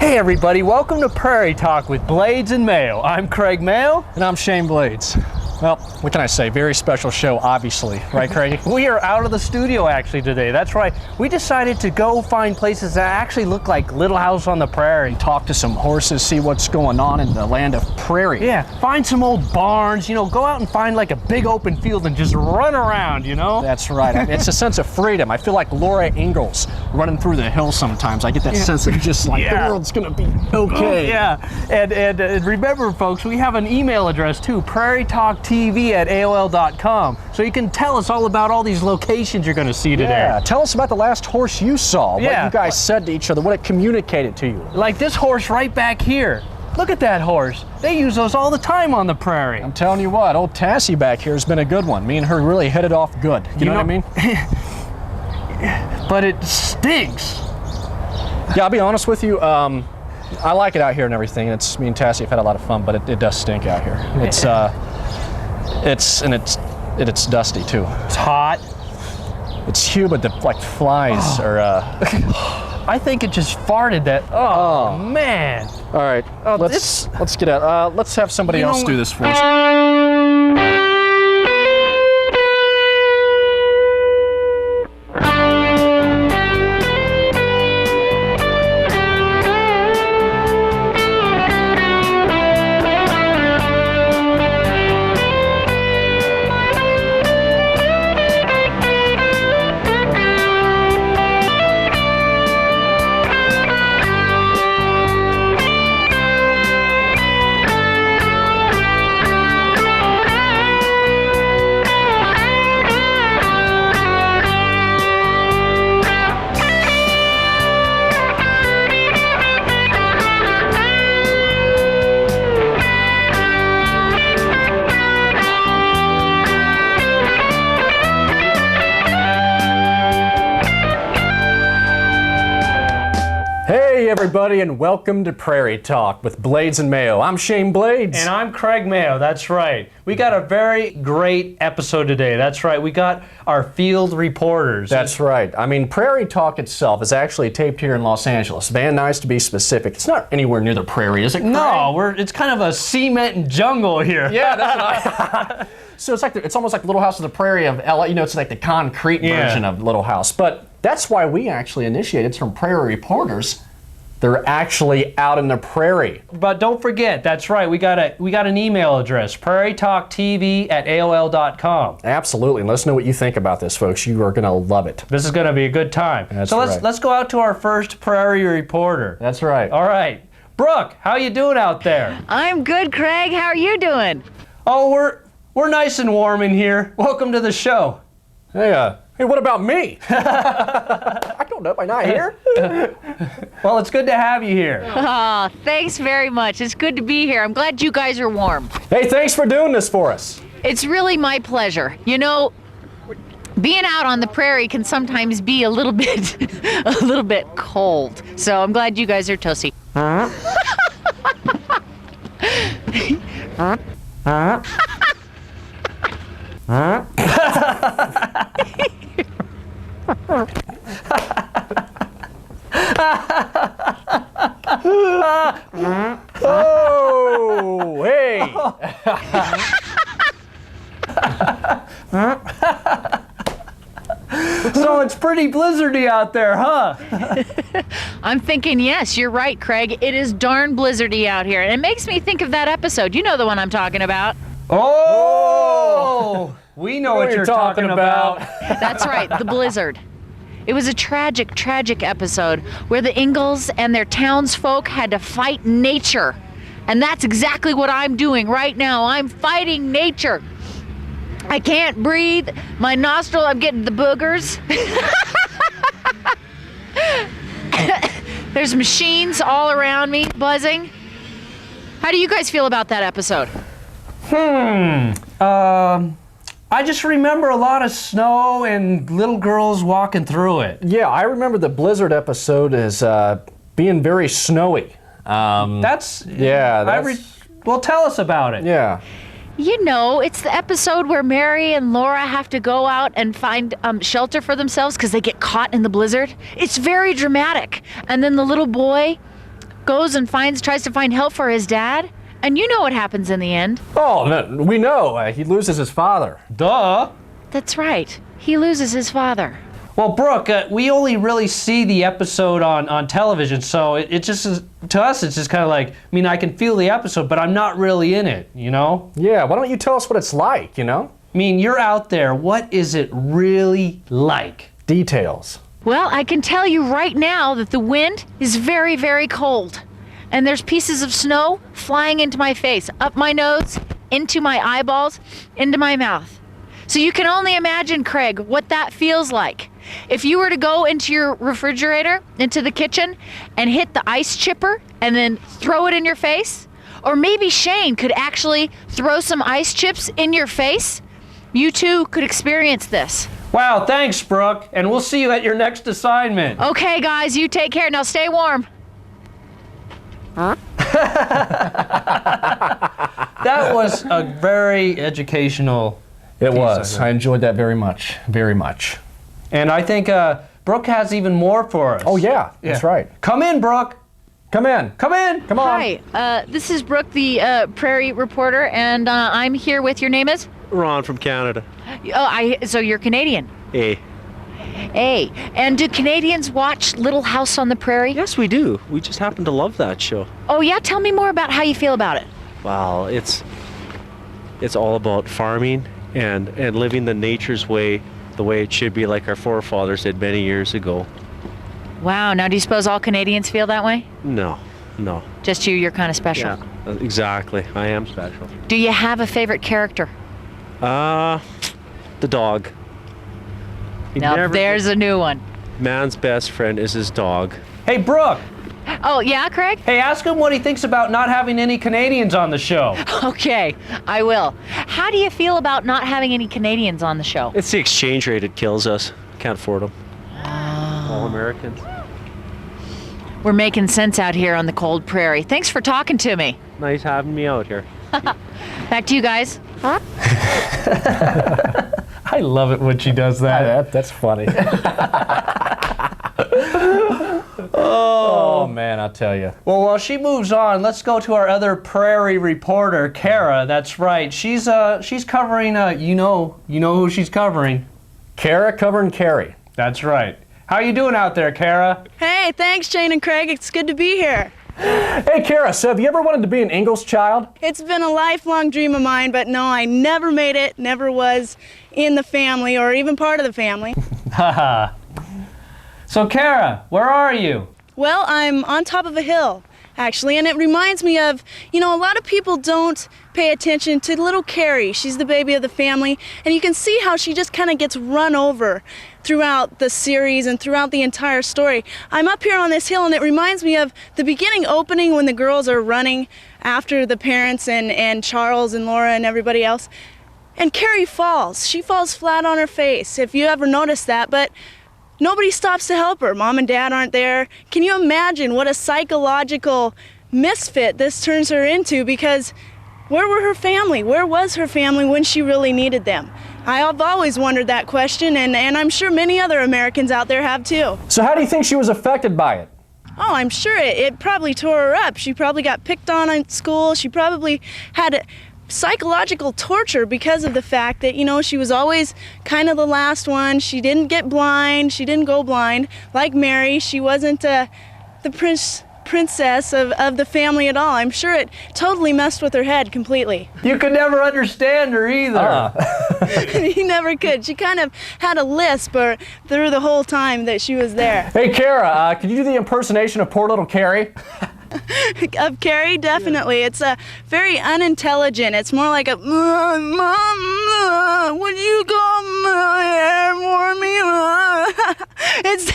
Hey everybody, welcome to Prairie Talk with Blades and Mayo. I'm Craig Mayo. And I'm Shane Blades. Well, what can I say? Very special show, obviously. Right, Craig? We are out of the studio actually today. That's right. We decided to go find places that actually look like Little House on the Prairie. Talk to some horses, see what's going on in the land of Prairie. Yeah, find some old barns, go out and find like a big open field and just run around, That's right. I mean, it's a sense of freedom. I feel like Laura Ingalls running through the hills sometimes. I get that sense of just like the world's going to be okay. Yeah, and remember folks, we have an email address too, prairietalktv@aol.com. So you can tell us all about all these locations you're going to see today. Yeah, tell us about the last horse you saw, what Yeah. you guys said to each other, what it communicated to you. Like this horse right back here. Look at that horse. They use those all the time on the prairie. I'm telling you what, old Tassie back here has been a good one. Me and her really hit it off good. You know what I mean? But it stinks. Yeah, I'll be honest with you. I like it out here and everything. Me and Tassie have had a lot of fun, but it does stink out here. It's dusty too. It's hot. It's humid. The flies are. I think it just farted that. Oh. Man. All right. Let's get out. Let's have somebody else do this for us. Hey everybody, and welcome to Prairie Talk with Blades and Mayo. I'm Shane Blades. And I'm Craig Mayo, that's right. We got a very great episode today. That's right, we got our field reporters. That's right. I mean, Prairie Talk itself is actually taped here in Los Angeles. Van Nuys to be specific. It's not anywhere near the prairie, is it, Craig? No, it's kind of a cement and jungle here. Yeah, that's So it's almost like Little House on the Prairie of LA. It's like the concrete version of Little House. But that's why we actually initiated some Prairie reporters. They're actually out in the prairie. But don't forget, that's right, we got an email address, prairietalktv@aol.com. Absolutely, and let us know what you think about this, folks. You are going to love it. This is going to be a good time. That's so right. let's go out to our first Prairie reporter. That's right. All right. Brooke, how you doing out there? I'm good, Craig. How are you doing? Oh, we're nice and warm in here. Welcome to the show. Hey, what about me? I don't know. Am I not here? Well, it's good to have you here. Oh, thanks very much. It's good to be here. I'm glad you guys are warm. Hey, thanks for doing this for us. It's really my pleasure. Being out on the prairie can sometimes be a little bit cold. So I'm glad you guys are toasty. Oh, hey. So it's pretty blizzardy out there, huh? I'm thinking, yes, you're right, Craig. It is darn blizzardy out here. And it makes me think of that episode. You know the one I'm talking about. Oh! We know what you're talking about. That's right, the blizzard. It was a tragic, tragic episode where the Ingalls and their townsfolk had to fight nature. And that's exactly what I'm doing right now. I'm fighting nature. I can't breathe. My nostril, I'm getting the boogers. There's machines all around me buzzing. How do you guys feel about that episode? I just remember a lot of snow and little girls walking through it. Yeah, I remember the blizzard episode as being very snowy. Well, tell us about it. Yeah. You know, it's the episode where Mary and Laura have to go out and find shelter for themselves because they get caught in the blizzard. It's very dramatic. And then the little boy goes and tries to find help for his dad. And you know what happens in the end. Oh, no, we know. He loses his father. Duh. That's right. He loses his father. Well, Brooke, we only really see the episode on television, so it just is, to us, it's just kind of like, I mean, I can feel the episode, but I'm not really in it, you know? Yeah, why don't you tell us what it's like, you know? I mean, you're out there. What is it really like? Details. Well, I can tell you right now that the wind is very, very cold. And there's pieces of snow flying into my face, up my nose, into my eyeballs, into my mouth. So you can only imagine, Craig, what that feels like. If you were to go into your refrigerator, into the kitchen, and hit the ice chipper and then throw it in your face, or maybe Shane could actually throw some ice chips in your face, you too could experience this. Wow, thanks, Brooke, and we'll see you at your next assignment. Okay, guys, you take care. Now stay warm. That was a very educational It piece, was. I enjoyed that very much. Very much. And I think Brooke has even more for us. Oh, yeah. That's right. Come in, Brooke. Come in. Come in. Come on. Hi, this is Brooke, the Prairie reporter, and I'm here with, your name is? Ron from Canada. So you're Canadian. Hey. Hey, and do Canadians watch Little House on the Prairie? Yes, we do. We just happen to love that show. Oh yeah, tell me more about how you feel about it. Wow, it's all about farming and living the nature's way, the way it should be, like our forefathers did many years ago. Wow, now do you suppose all Canadians feel that way? No. Just you're kind of special. Yeah, exactly. I am special. Do you have a favorite character? The dog. He Now never- there's a new one. Man's best friend is his dog. Hey, Brooke. Oh yeah, Craig? Hey, ask him what he thinks about not having any Canadians on the show. Okay, I will. How do you feel about not having any Canadians on the show? It's the exchange rate that kills us. Can't afford them. All Americans. We're making sense out here on the cold prairie. Thanks for talking to me. Nice having me out here. Back to you guys. I love it when she does that. That's funny. Oh, man, I'll tell you. Well, while she moves on, let's go to our other Prairie reporter, Kara. That's right. She's covering. You know who she's covering. Kara covering Carrie. That's right. How you doing out there, Kara? Hey, thanks, Shane and Craig. It's good to be here. Hey, Kara, so have you ever wanted to be an Ingalls child? It's been a lifelong dream of mine, but no, I never made it, never was in the family or even part of the family. Haha. So, Kara, where are you? Well, I'm on top of a hill, actually, and it reminds me of, a lot of people don't pay attention to little Carrie. She's the baby of the family, and you can see how she just kind of gets run over throughout the series and throughout the entire story. I'm up here on this hill, and it reminds me of the beginning opening when the girls are running after the parents and Charles and Laura and everybody else. And Carrie falls. She falls flat on her face, if you ever noticed that, but nobody stops to help her. Mom and Dad aren't there. Can you imagine what a psychological misfit this turns her into? Because where were her family? Where was her family when she really needed them? I've always wondered that question, and I'm sure many other Americans out there have too. So how do you think she was affected by it? Oh, I'm sure it probably tore her up. She probably got picked on in school. She probably had psychological torture because of the fact that, she was always kind of the last one. She didn't get blind. She didn't go blind. Like Mary, she wasn't the princess of the family at all. I'm sure it totally messed with her head completely. You could never understand her either. He never could. She kind of had a lisp through the whole time that she was there. Hey, Kara, could you do the impersonation of poor little Carrie? Of Carrie, definitely. It's very unintelligent. It's more like a, Mom, would you comb my hair for me? It's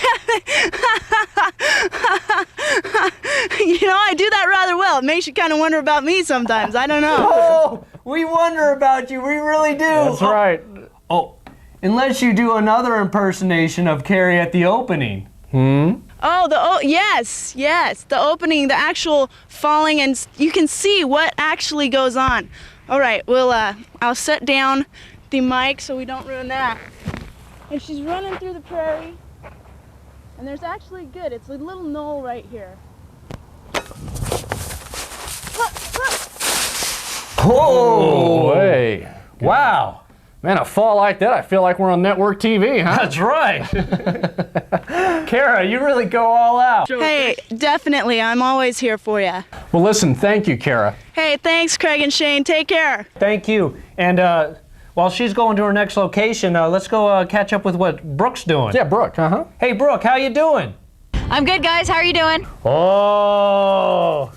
I do that rather well. It makes you kind of wonder about me sometimes. I don't know. Oh, we wonder about you. We really do. That's right. Oh, unless you do another impersonation of Carrie at the opening. Yes, the opening, the actual falling, and you can see what actually goes on. All right, I'll set down the mic so we don't ruin that. And she's running through the prairie, and there's actually it's a little knoll right here. Oh, Hey. wow. Man, a fall like that, I feel like we're on network TV, huh? That's right. Kara, you really go all out. Hey, definitely. I'm always here for you. Well, listen, thank you, Kara. Hey, thanks, Craig and Shane. Take care. Thank you. And while she's going to her next location, let's go catch up with what Brooke's doing. Yeah, Brooke, Hey, Brooke, how you doing? I'm good, guys. How are you doing? Oh,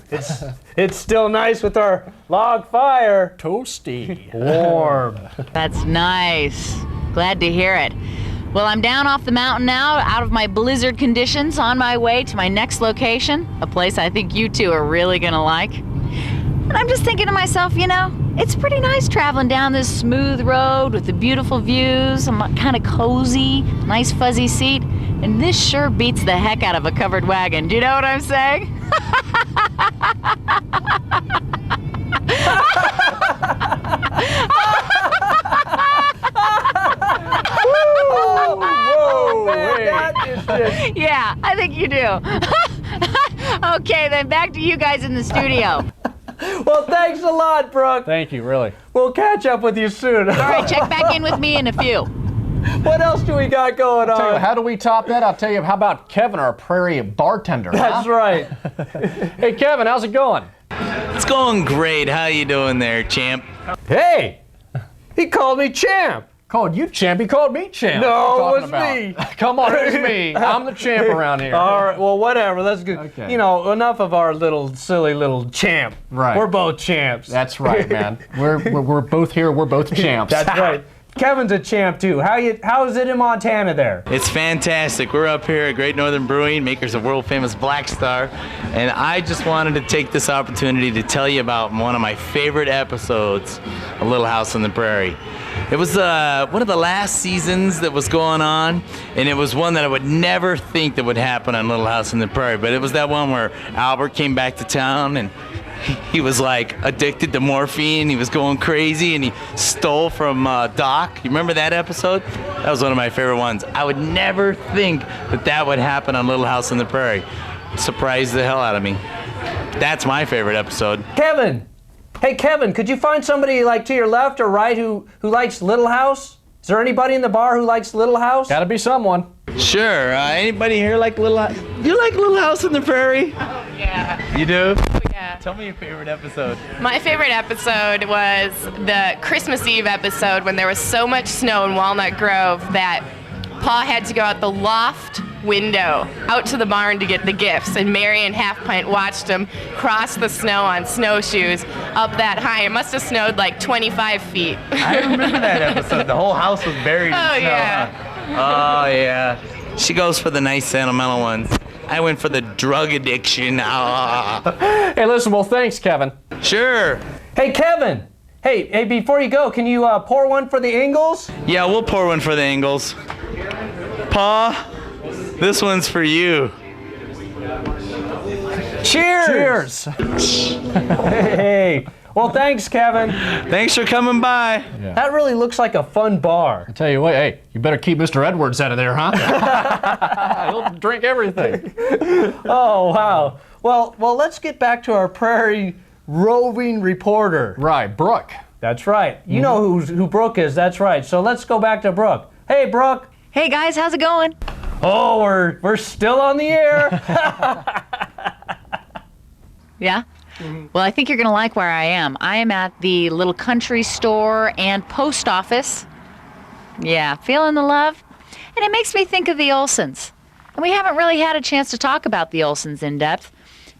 it's still nice with our log fire. Toasty. Warm. That's nice. Glad to hear it. Well, I'm down off the mountain now, out of my blizzard conditions, on my way to my next location, a place I think you two are really gonna like. And I'm just thinking to myself, you know, it's pretty nice traveling down this smooth road with the beautiful views. I'm kind of cozy, nice fuzzy seat, and this sure beats the heck out of a covered wagon. Do you know what I'm saying? Whoa, man, that is just... Yeah, I think you do. Okay, then back to you guys in the studio. Well, thanks a lot, Brooke. Thank you, really. We'll catch up with you soon. All right, check back in with me in a few. What else do we got going Tell you, on? how do we top that? I'll tell you, how about Kevin, our Prairie bartender? That's right. Hey, Kevin, how's it going? It's going great. How you doing there, champ? Hey, he called me champ. Called you champ, he called me champ. No, What are it you was talking me. about? Come on, it was me. I'm the champ around here. All right, well, whatever. That's good. Okay. You know, enough of our little silly little champ. Right. We're both champs. That's right, man. We're both here. We're both champs. That's right. Kevin's a champ too. How is it in Montana there? It's fantastic. We're up here at Great Northern Brewing, makers of world famous Black Star, and I just wanted to take this opportunity to tell you about one of my favorite episodes, A Little House on the Prairie. It was one of the last seasons that was going on, and it was one that I would never think that would happen on Little House on the Prairie, but it was that one where Albert came back to town and he was like addicted to morphine. He was going crazy, and he stole from Doc. You remember that episode? That was one of my favorite ones. I would never think that that would happen on Little House on the Prairie. Surprised the hell out of me. That's my favorite episode. Kevin. Hey, Kevin, could you find somebody like to your left or right who likes Little House? Is there anybody in the bar who likes Little House? Gotta be someone. Sure. Anybody here like Little House? You like Little House on the Prairie? Oh, yeah. You do? Yeah. Tell me your favorite episode. My favorite episode was the Christmas Eve episode when there was so much snow in Walnut Grove that Pa had to go out the loft window out to the barn to get the gifts, and Mary and Half Pint watched him cross the snow on snowshoes up that high. It must have snowed like 25 feet. I remember that episode. The whole house was buried in Oh, snow. yeah. Huh? Oh, yeah. She goes for the nice sentimental ones. I went for the drug addiction. Ah. Hey, listen, well, thanks, Kevin. Sure. Hey, Kevin. Hey, before you go, can you pour one for the Ingalls? Yeah, we'll pour one for the Ingalls. Pa, this one's for you. Cheers! Hey. Well, thanks, Kevin. Thanks for coming by. That really looks like a fun bar. I tell you what, hey, you better keep Mr. Edwards out of there, huh? He'll drink everything. Oh, wow. Well, let's get back to our Prairie roving reporter. Right, Brooke. That's right. You know who Brooke is. That's right. So let's go back to Brooke. Hey, Brooke. Hey guys, how's it going? Oh, we're still on the air. Yeah? Well, I think you're going to like where I am. I am at the little country store and post office. Yeah, feeling the love. And it makes me think of the Olsons. And we haven't really had a chance to talk about the Olsons in depth,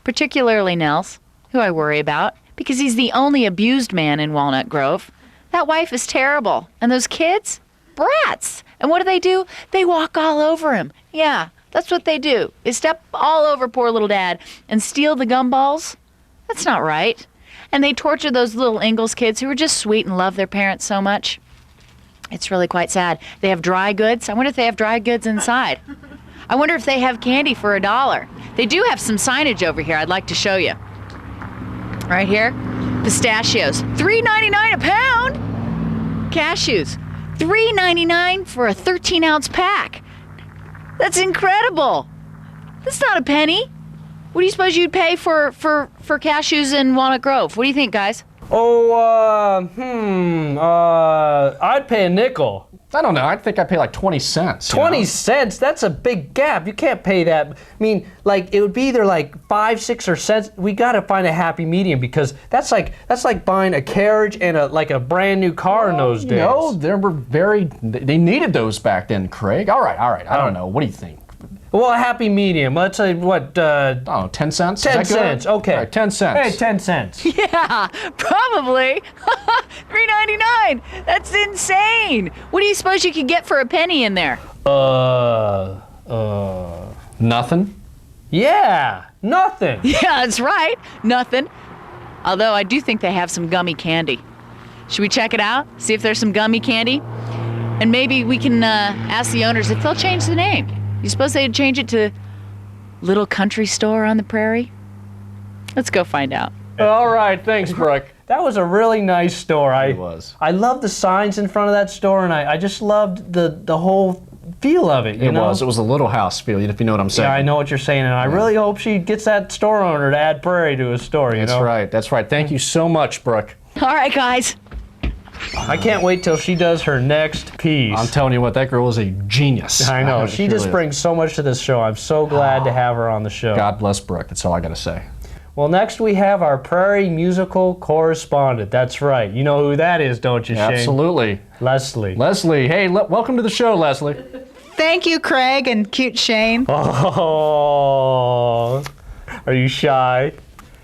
particularly Nels, who I worry about, because he's the only abused man in Walnut Grove. That wife is terrible. And those kids? Brats. And what do? They walk all over him. Yeah, that's what they do, is step all over poor little dad and steal the gumballs. That's not right. And they torture those little Ingalls kids who are just sweet and love their parents so much. It's really quite sad. They have dry goods. I wonder if they have dry goods inside. I wonder if they have candy for $1. They do have some signage over here I'd like to show you. Right here, pistachios, $3.99 a pound. Cashews, $3.99 for a 13-ounce pack. That's incredible. That's not a penny. What do you suppose you'd pay for cashews in Walnut Grove? What do you think, guys? I'd pay a nickel. I don't know. I think I'd pay like 20 cents. 20 cents? That's a big gap. You can't pay that. I mean, like, it would be either like 5, 6, or cents. We gotta find a happy medium because that's like buying a carriage and a brand new car in those days. No, they needed those back then, Craig. All right. I don't know. What do you think? Well, a happy medium. Let's say what? 10 cents? 10 cents. Okay. All right, 10 cents. Hey, 10 cents. Yeah, probably. $3.99. That's insane. What do you suppose you could get for a penny in there? Nothing? Yeah, nothing. Yeah, that's right. Nothing. Although I do think they have some gummy candy. Should we check it out? See if there's some gummy candy? And maybe we can ask the owners if they'll change the name. You suppose they'd change it to Little Country Store on the Prairie? Let's go find out. All right, thanks, Brooke. That was a really nice store. It was. I love the signs in front of that store, and I just loved the whole feel of it. It was a little house feel, if you know what I'm saying. Yeah, I know what you're saying, and I really hope she gets that store owner to add Prairie to his store. That's right. That's right. Thank you so much, Brooke. All right, guys. I can't wait till she does her next piece. I'm telling you what, that girl is a genius. I know. She just brings so much to this show. I'm so glad to have her on the show. God bless Brooke. That's all I got to say. Well, next we have our Prairie musical correspondent. That's right. You know who that is, don't you, Shane? Absolutely. Leslie. Leslie. Hey, welcome to the show, Leslie. Thank you, Craig and cute Shane. Oh, are you shy?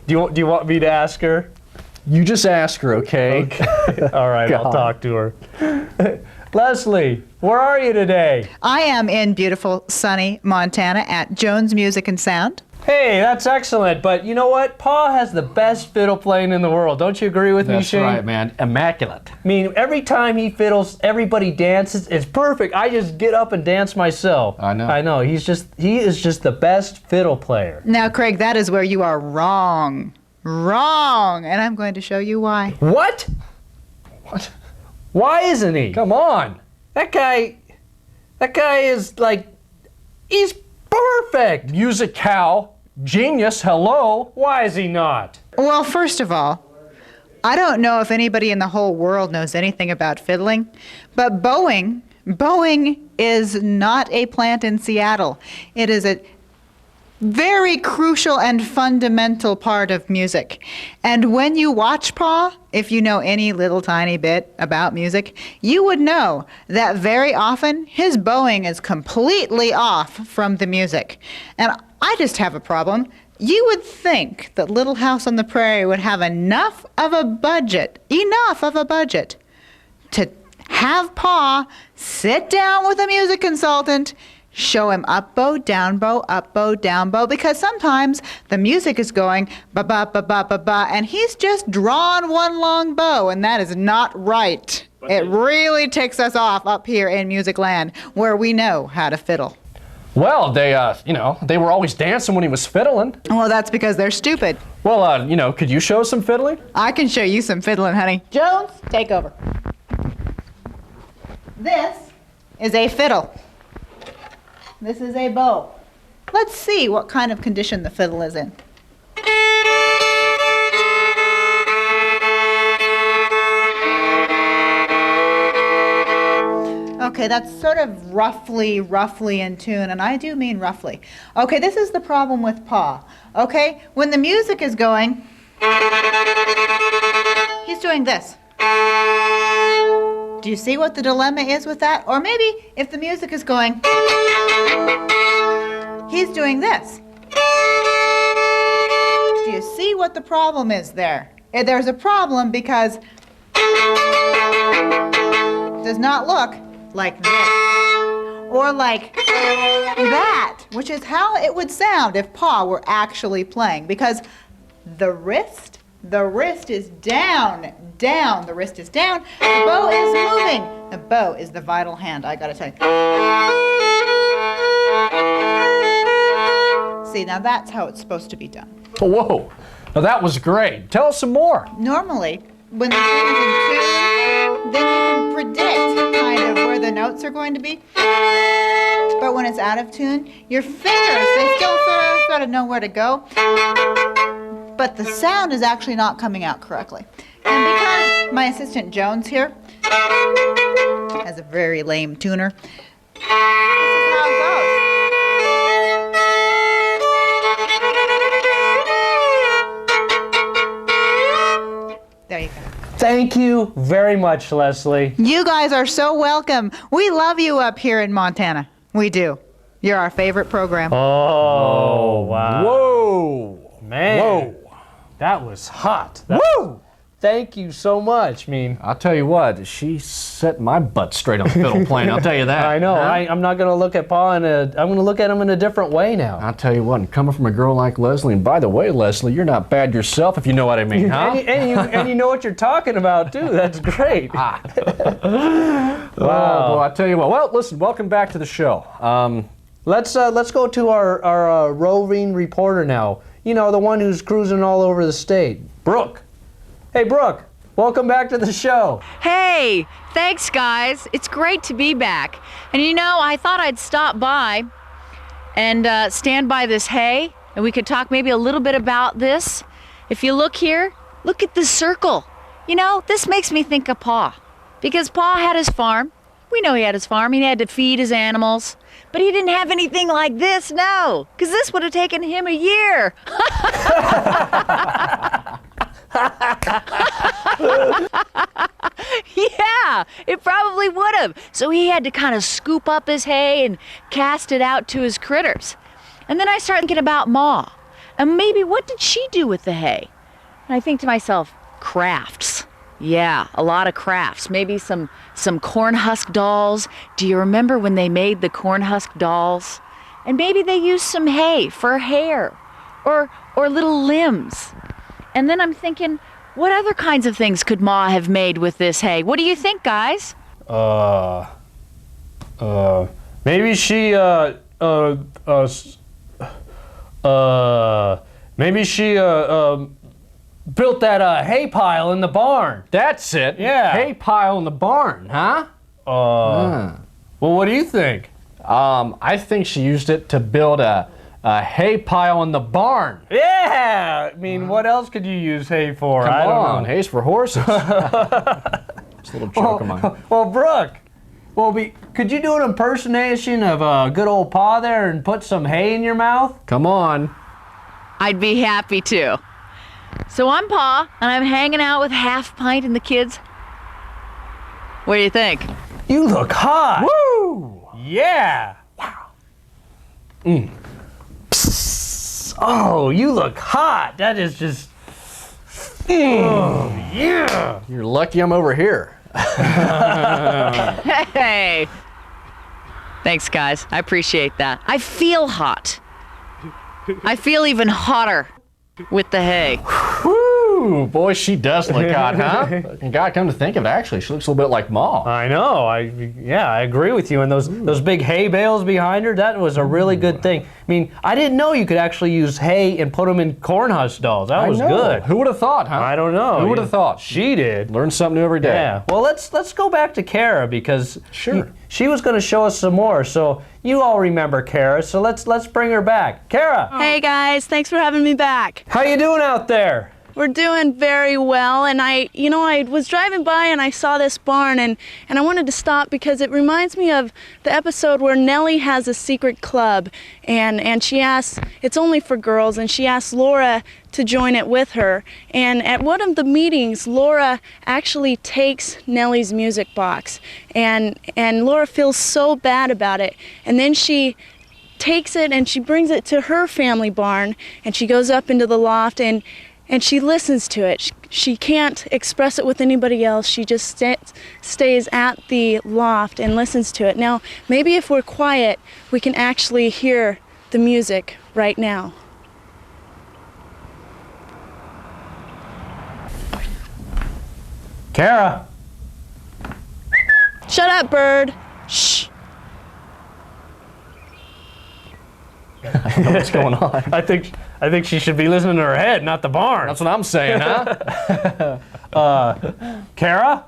Do you want me to ask her? You just ask her, okay? All right, I'll talk to her. Leslie, where are you today? I am in beautiful, sunny Montana at Jones Music and Sound. Hey, that's excellent, but you know what? Pa has the best fiddle playing in the world. Don't you agree with me, Shane? That's right, man. Immaculate. I mean, every time he fiddles, everybody dances. It's perfect. I just get up and dance myself. I know. I know. He is just the best fiddle player. Now, Craig, that is where you are wrong. Wrong. And I'm going to show you why. What? What? Why isn't he? Come on. That guy is like, he's perfect. Musical. Genius. Hello. Why is he not? Well, first of all, I don't know if anybody in the whole world knows anything about fiddling, but bowing is not a plant in Seattle. It is a very crucial and fundamental part of music. And when you watch Pa, if you know any little tiny bit about music, you would know that very often his bowing is completely off from the music. And I just have a problem. You would think that Little House on the Prairie would have enough of a budget to have Pa sit down with a music consultant, show him up bow, down bow, because sometimes the music is going ba-ba-ba-ba-ba-ba, and he's just drawn one long bow, and that is not right. It really ticks us off up here in Music Land, where we know how to fiddle. Well, they were always dancing when he was fiddling. Well, that's because they're stupid. Well, could you show us some fiddling? I can show you some fiddling, honey. Jones, take over. This is a fiddle. This is a bow. Let's see what kind of condition the fiddle is in. Okay, that's sort of roughly in tune, and I do mean roughly. Okay, this is the problem with Pa. Okay, when the music is going, he's doing this. Do you see what the dilemma is with that? Or maybe if the music is going, he's doing this. Do you see what the problem is there? There's a problem because it does not look like this or like that, which is how it would sound if Pa were actually playing, because the wrist is down, the wrist is down, the bow is moving. The bow is the vital hand, I gotta tell you. See, now that's how it's supposed to be done. Whoa, now that was great. Tell us some more. Normally, when the tune is in tune, then you can predict kind of where the notes are going to be. But when it's out of tune, your fingers, they still sort of know where to go. But the sound is actually not coming out correctly. And because my assistant Jones here has a very lame tuner, this is how it goes. There you go. Thank you very much, Leslie. You guys are so welcome. We love you up here in Montana. We do. You're our favorite program. Oh, wow. Whoa. Man. Whoa. That was hot. Woo! Thank you so much. I mean, I'll tell you what, she set my butt straight on the fiddle plane. I'll tell you that. I know. Huh? I'm not going to look at Pa I'm going to look at him in a different way now. I'll tell you what, and coming from a girl like Leslie, and by the way, Leslie, you're not bad yourself, if you know what I mean, huh? and you know what you're talking about, too. That's great. Wow. Well, I tell you what. Well, listen, welcome back to the show. Let's go to our roving reporter now. You know, the one who's cruising all over the state. Brooke. Hey, Brooke. Welcome back to the show. Hey, thanks, guys. It's great to be back. And you know, I thought I'd stop by and stand by this hay, and we could talk maybe a little bit about this. If you look here, look at this circle. You know, this makes me think of Pa. Because Pa had his farm. We know he had his farm. He had to feed his animals. But he didn't have anything like this, no. Because this would have taken him a year. Yeah, it probably would have. So he had to kind of scoop up his hay and cast it out to his critters. And then I started thinking about Ma. And maybe what did she do with the hay? And I think to myself, crafts. Yeah, a lot of crafts. Maybe some corn husk dolls. Do you remember when they made the corn husk dolls? And maybe they used some hay for hair or little limbs. And then I'm thinking, what other kinds of things could Ma have made with this hay? What do you think, guys? Maybe she, built that hay pile in the barn. That's it. Yeah. Hay pile in the barn, huh? Well, what do you think? I think she used it to build a hay pile in the barn. Yeah. I mean, what else could you use hay for? Come I don't on, know. hay's for horses. It's a little joke of mine. Well, Brooke, could you do an impersonation of good old Pa there and put some hay in your mouth? Come on. I'd be happy to. So I'm Pa, and I'm hanging out with Half Pint and the kids. What do you think? You look hot. Woo! Yeah. Wow. Psst. Oh, you look hot. That is just. Oh, yeah. You're lucky I'm over here. Hey! Thanks, guys. I appreciate that. I feel hot. I feel even hotter with the hay. Woo! Boy, she does look hot, huh? And God, come to think of it, actually, she looks a little bit like Ma. I know. I agree with you. And those big hay bales behind her, that was a really good thing. I mean, I didn't know you could actually use hay and put them in corn husk dolls. That was good. Who would have thought, huh? I don't know. Who would have thought? She did. Learn something new every day. Yeah. Well, let's go back to Kara because Sure. she was going to show us some more. So you all remember Kara. So let's bring her back. Kara. Hey guys, thanks for having me back. How you doing out there? We're doing very well, and I was driving by and I saw this barn, and I wanted to stop because it reminds me of the episode where Nellie has a secret club, and she asks, it's only for girls, and she asks Laura to join it with her. And at one of the meetings, Laura actually takes Nellie's music box, and Laura feels so bad about it, and then she takes it and she brings it to her family barn, and she goes up into the loft and she listens to it. She can't express it with anybody else. She just stays at the loft and listens to it. Now, maybe if we're quiet, we can actually hear the music right now. Kara. Shut up, bird. Shh. What's going on? I think she should be listening to her head, not the barn. That's what I'm saying, huh? Kara?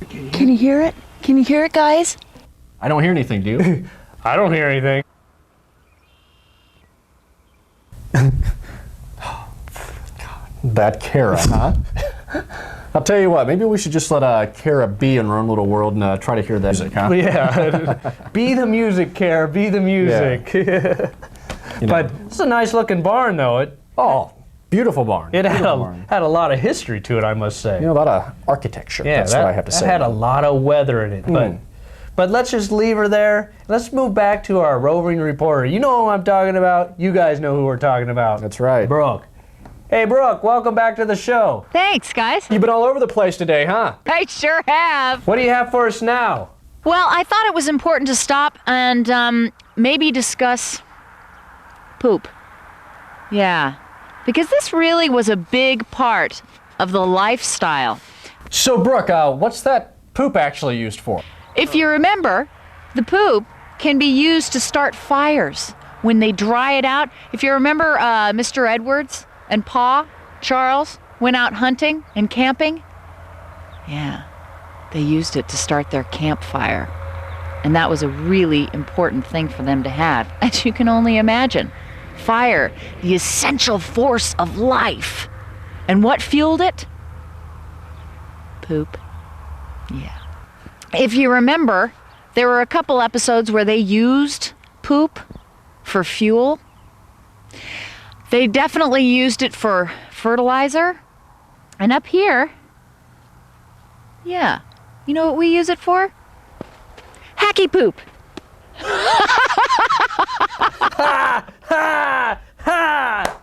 Can you hear it? Can you hear it, guys? I don't hear anything, do you? I don't hear anything. That Kara, huh? I'll tell you what, maybe we should just let Kara be in her own little world and try to hear that music, huh? Yeah. Be the music, Kara. Be the music. You know. But it's a nice looking barn, though. Oh, beautiful barn. It Beautiful barn. had a lot of history to it, I must say. You know, a lot of architecture. Yeah, that's what I have to say. It had a lot of weather in it. But let's just leave her there. Let's move back to our roving reporter. You know who I'm talking about. You guys know who we're talking about. That's right. Brooke. Hey, Brooke, welcome back to the show. Thanks, guys. You've been all over the place today, huh? I sure have. What do you have for us now? Well, I thought it was important to stop and maybe discuss poop. Yeah, because this really was a big part of the lifestyle. So, Brooke, what's that poop actually used for? If you remember, the poop can be used to start fires when they dry it out. If you remember Mr. Edwards and Pa, Charles, went out hunting and camping, yeah, they used it to start their campfire. And that was a really important thing for them to have, as you can only imagine. Fire, the essential force of life. And what fueled it? Poop. Yeah. If you remember, there were a couple episodes where they used poop for fuel. They definitely used it for fertilizer. And up here, yeah, you know what we use it for? Hacky poop. Ha! Ha! Ha!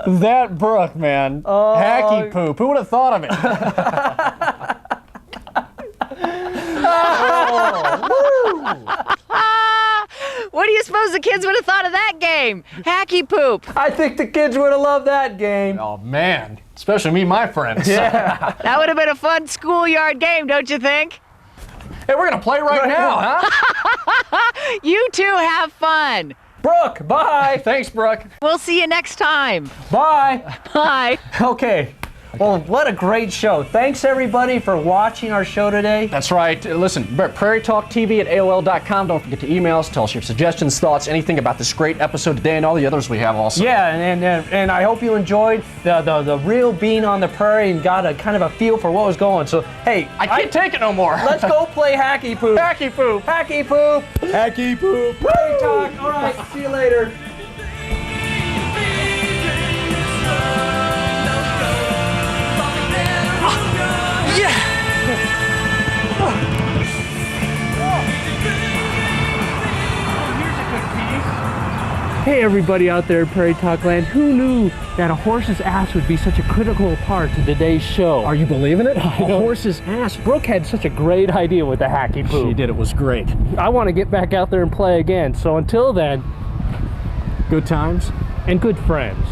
That Brooke, man. Hacky poop. Who would have thought of it? What do you suppose the kids would have thought of that game? Hacky poop. I think the kids would have loved that game. Oh, man. Especially me and my friends. Yeah. That would have been a fun schoolyard game, don't you think? Hey, we're going to play right now, huh? You two have fun. Brooke, bye. Thanks, Brooke. We'll see you next time. Bye. Bye. Okay. Well, what a great show. Thanks, everybody, for watching our show today. That's right. Listen, Prairie Talk TV at AOL.com. Don't forget to email us. Tell us your suggestions, thoughts, anything about this great episode today and all the others we have also. Yeah, and I hope you enjoyed the real being on the prairie and got a kind of a feel for what was going. So, hey, I can't take it no more. Let's go play Hacky Poop. Hacky poop. Hacky Poop. Hacky poop. Prairie Talk. All right, see you later. Hey everybody out there in Prairie Talk Land, who knew that a horse's ass would be such a critical part to today's show? Are you believing it? A horse's ass? Brooke had such a great idea with the Hacky Poop. She did, it was great. I want to get back out there and play again, so until then, Good times. and good friends.